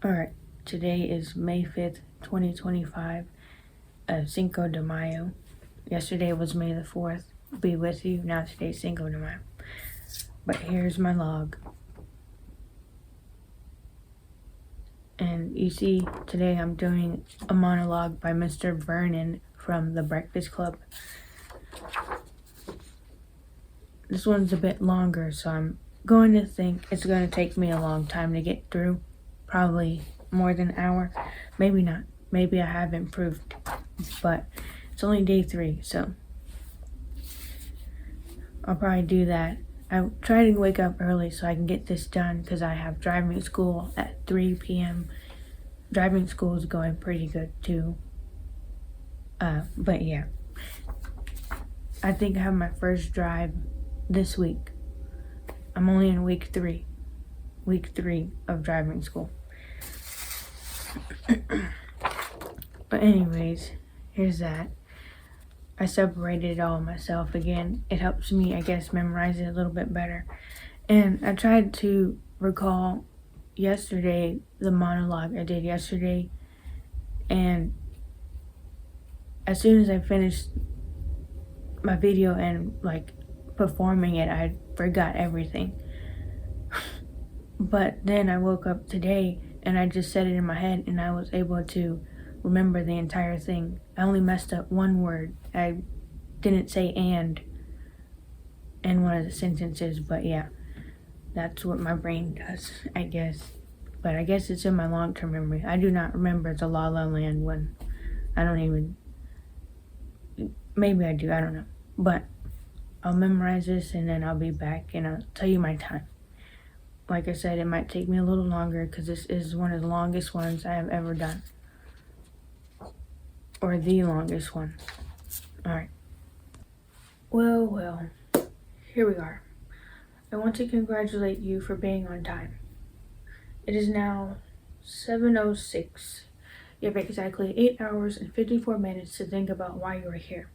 Alright, today is May 5th, 2025, Cinco de Mayo. Yesterday was May the 4th. Be with you. Now today's Cinco de Mayo. But here's my log. And you see, today I'm doing a monologue by Mr. Vernon from The Breakfast Club. This one's a bit longer, so I'm going to think it's going to take me a long time to get through. Probably more than an hour. Maybe not. Maybe I have improved. But it's only day 3, so I'll probably do that. I try to wake up early so I can get this done because I have driving school at 3 p.m. Driving school is going pretty good too. But yeah. I think I have my first drive this week. I'm only in week 3. Week 3 of driving school. But anyways, here's that. I separated it all myself again. It helps me, I guess, memorize it a little bit better. And I tried to recall yesterday, the monologue I did yesterday. And as soon as I finished my video and performing it, I forgot everything. But then I woke up today and I just said it in my head and I was able to remember the entire thing. I only messed up one word. I didn't say and in one of the sentences, but yeah, that's what my brain does, I guess. But I guess it's in my long-term memory. I do not remember the La La Land one. Maybe I do, I don't know. But I'll memorize this and then I'll be back and I'll tell you my time. Like I said, it might take me a little longer because this is one of the longest ones I have ever done. Or the longest one. Alright. Well, here we are. I want to congratulate you for being on time. It is now 7:06. You have exactly 8 hours and 54 minutes to think about why you are here,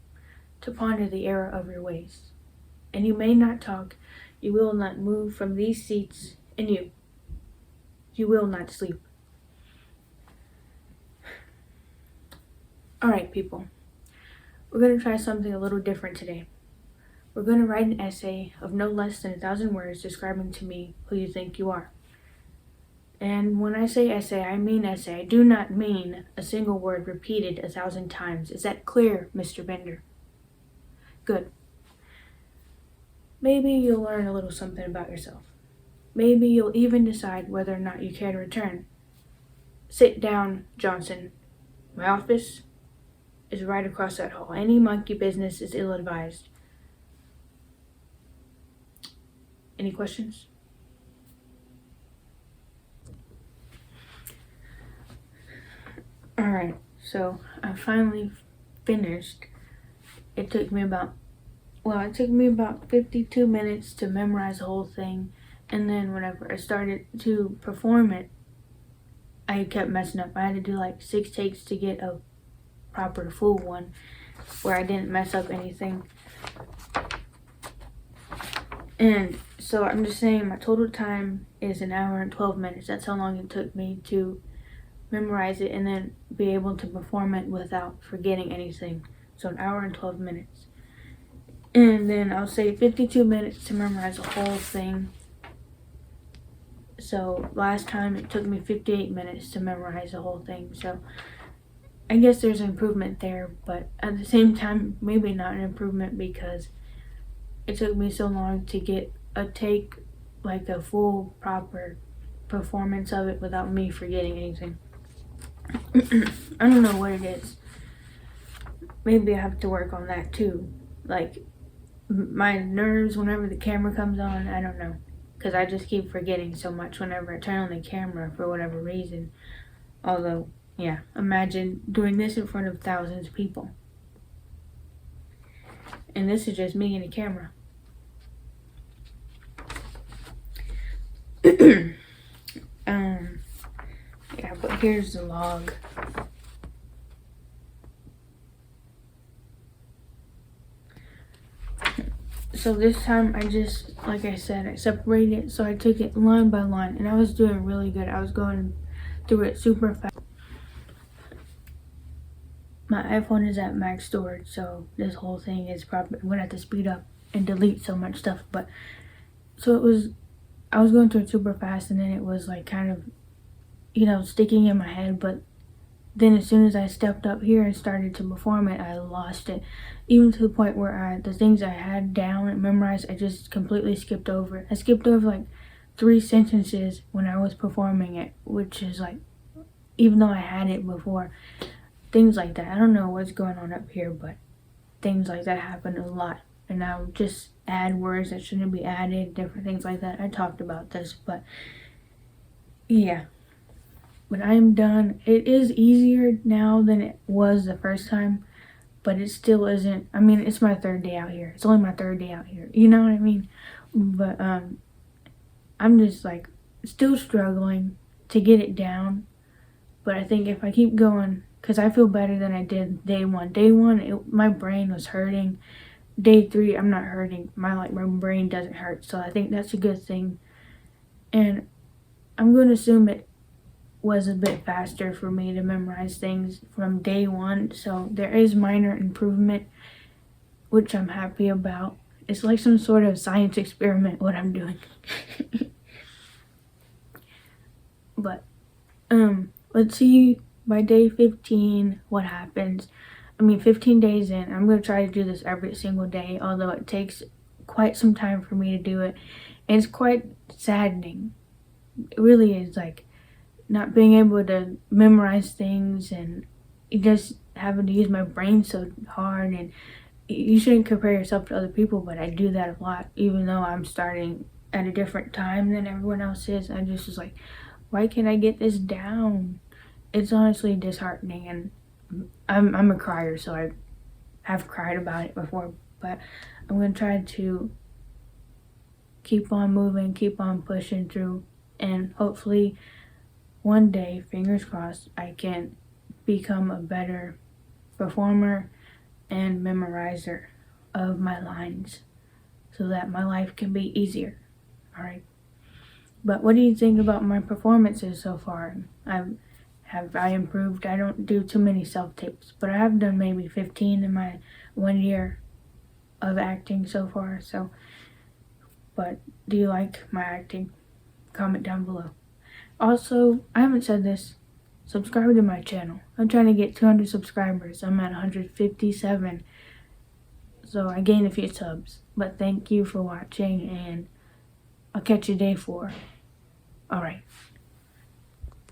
to ponder the error of your ways. And you may not talk, you will not move from these seats, and you will not sleep. Alright, people. We're going to try something a little different today. We're going to write an essay of no less than 1,000 words describing to me who you think you are. And when I say essay, I mean essay. I do not mean a single word repeated 1,000 times. Is that clear, Mr. Bender? Good. Maybe you'll learn a little something about yourself. Maybe you'll even decide whether or not you care to return. Sit down, Johnson. My office is right across that hall. Any monkey business is ill-advised. Any questions? Alright, so I finally finished. It took me about 52 minutes to memorize the whole thing. And then whenever I started to perform it, I kept messing up. I had to do 6 takes to get a proper full one where I didn't mess up anything. And so I'm just saying my total time is 1 hour and 12 minutes. That's how long it took me to memorize it and then be able to perform it without forgetting anything. So 1 hour and 12 minutes. And then I'll say 52 minutes to memorize the whole thing. So last time it took me 58 minutes to memorize the whole thing. So I guess there's improvement there, but at the same time, maybe not an improvement because it took me so long to get a take, a full, proper performance of it without me forgetting anything. I don't know what it is. Maybe I have to work on that too. My nerves whenever the camera comes on, I don't know. Because I just keep forgetting so much whenever I turn on the camera for whatever reason. Although, yeah, imagine doing this in front of thousands of people. And this is just me and the camera. Yeah, but here's the log. So this time I just, like I said, I separated it, so I took it line by line, and I was doing really good. I was going through it super fast. My iPhone is at max storage, so this whole thing is probably I'm gonna have to speed up and delete so much stuff. But so I was going through it super fast, and then it was like kind of, sticking in my head. But then as soon as I stepped up here and started to perform it, I lost it, even to the point where the things I had down and memorized, I just completely skipped over. I skipped over like 3 sentences when I was performing it, which is like, even though I had it before, things like that. I don't know what's going on up here, but things like that happen a lot. And I'll just add words that shouldn't be added, different things like that. I talked about this, but yeah. But I'm done. It is easier now than it was the first time, but it still isn't. I mean, it's my 3rd day out here. It's only my 3rd day out here. You know what I mean? But I'm just like still struggling to get it down. But I think if I keep going, because I feel better than I did day 1. Day 1, my brain was hurting. Day 3, I'm not hurting. My brain doesn't hurt. So I think that's a good thing. And I'm going to assume it was a bit faster for me to memorize things from day 1. So there is minor improvement, which I'm happy about. It's like some sort of science experiment what I'm doing. But let's see by day 15 what happens. 15 days in, I'm going to try to do this every single day, although it takes quite some time for me to do it. And it's quite saddening. It really is, like, not being able to memorize things and just having to use my brain so hard. And you shouldn't compare yourself to other people, but I do that a lot, even though I'm starting at a different time than everyone else is. I just was like, why can't I get this down? It's honestly disheartening, and I'm a crier, so I have cried about it before, but I'm going to try to keep on moving, keep on pushing through, and hopefully one day, fingers crossed, I can become a better performer and memorizer of my lines so that my life can be easier. All right. But what do you think about my performances so far? Have I improved? I don't do too many self-tapes, but I have done maybe 15 in my 1 year of acting so far. So, but do you like my acting? Comment down below. Also, I haven't said this, subscribe to my channel. I'm trying to get 200 subscribers. I'm at 157, so I gained a few subs. But thank you for watching, and I'll catch you day 4. Alright.